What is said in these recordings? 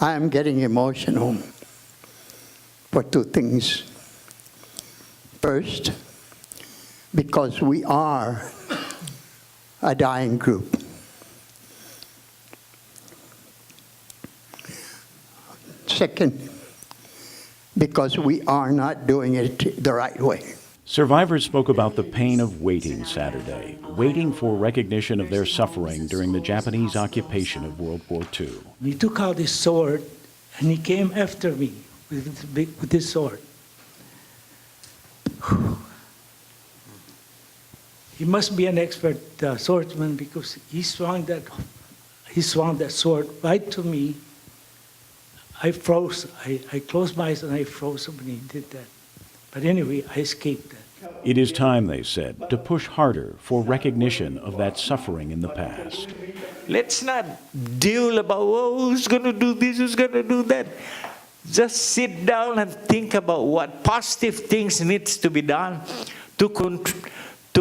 I am getting emotional for two things. First, because we are a dying group. Second, because we are not doing it the right way. Survivors spoke about the pain of waiting Saturday, waiting for recognition of their suffering during the Japanese occupation of World War II. He took out his sword and he came after me with his sword. He must be an expert swordsman because he swung that sword right to me. I froze. I closed my eyes and I froze when he did that. But anyway, I escaped that. It is time, they said, to push harder for recognition of that suffering in the past. Let's not deal about, oh, who's going to do this, who's going to do that. Just sit down and think about what positive things needs to be done to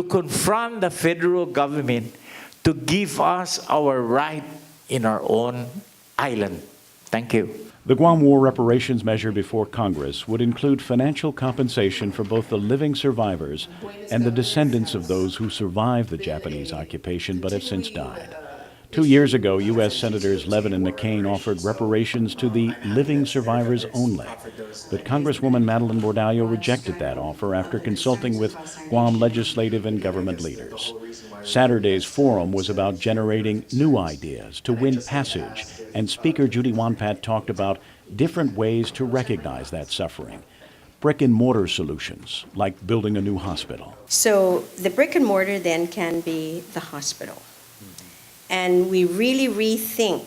confront the federal government to give us our right in our own island. Thank you. The Guam War reparations measure before Congress would include financial compensation for both the living survivors and the descendants of those who survived the Japanese occupation but have since died. 2 years ago, U.S. Senators Levin and McCain offered reparations to the living survivors only. But Congresswoman Madeline Bordallo rejected that offer after consulting with Guam legislative and government leaders. Saturday's forum was about generating new ideas to win passage, and Speaker Judy Wonpat talked about different ways to recognize that suffering. Brick-and-mortar solutions, like building a new hospital. So the brick and mortar then can be the hospital. And we really rethink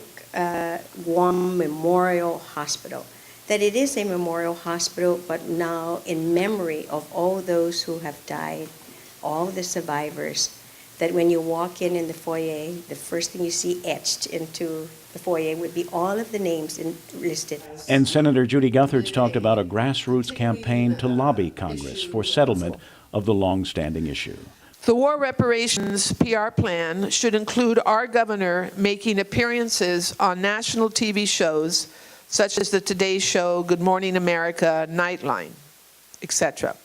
Guam Memorial Hospital, that it is a memorial hospital, but now in memory of all those who have died, all the survivors, that when you walk in the foyer, the first thing you see etched into the foyer would be all of the names listed. And Senator Judy Gutherts talked about a grassroots campaign to lobby Congress for settlement of the long-standing issue. The war reparations PR plan should include our governor making appearances on national TV shows such as the Today Show, Good Morning America, Nightline, etc.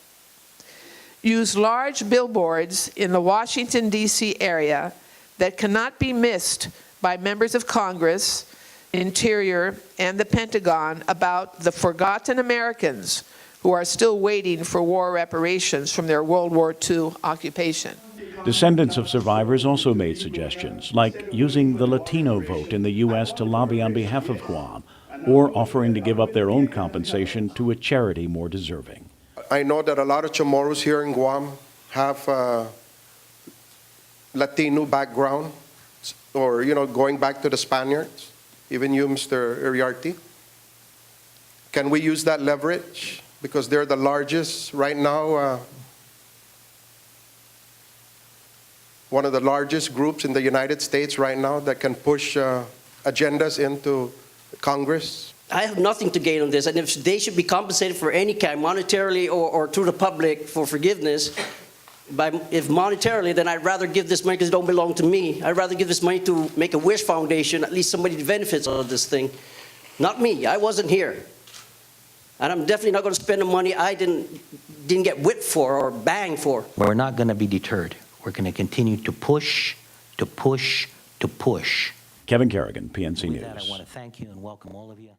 Use large billboards in the Washington, D.C. area that cannot be missed by members of Congress, Interior, and the Pentagon about the forgotten Americans who are still waiting for war reparations from their World War II occupation. Descendants of survivors also made suggestions, like using the Latino vote in the U.S. to lobby on behalf of Guam, or offering to give up their own compensation to a charity more deserving. I know that a lot of Chamorros here in Guam have Latino background, or, going back to the Spaniards, even you, Mr. Iriarte. Can we use that leverage? Because they're the largest right now, one of the largest groups in the United States right now that can push agendas into Congress. I have nothing to gain on this, and if they should be compensated for any kind, monetarily or through the public for forgiveness, if monetarily, then I'd rather give this money because it don't belong to me. I'd rather give this money to Make-A-Wish Foundation, at least somebody benefits of this thing. Not me, I wasn't here. And I'm definitely not going to spend the money I didn't get whipped for or banged for. We're not going to be deterred. We're going to continue to push, to push, to push. Kevin Kerrigan, PNC With News. that, I want to thank you and welcome all of you.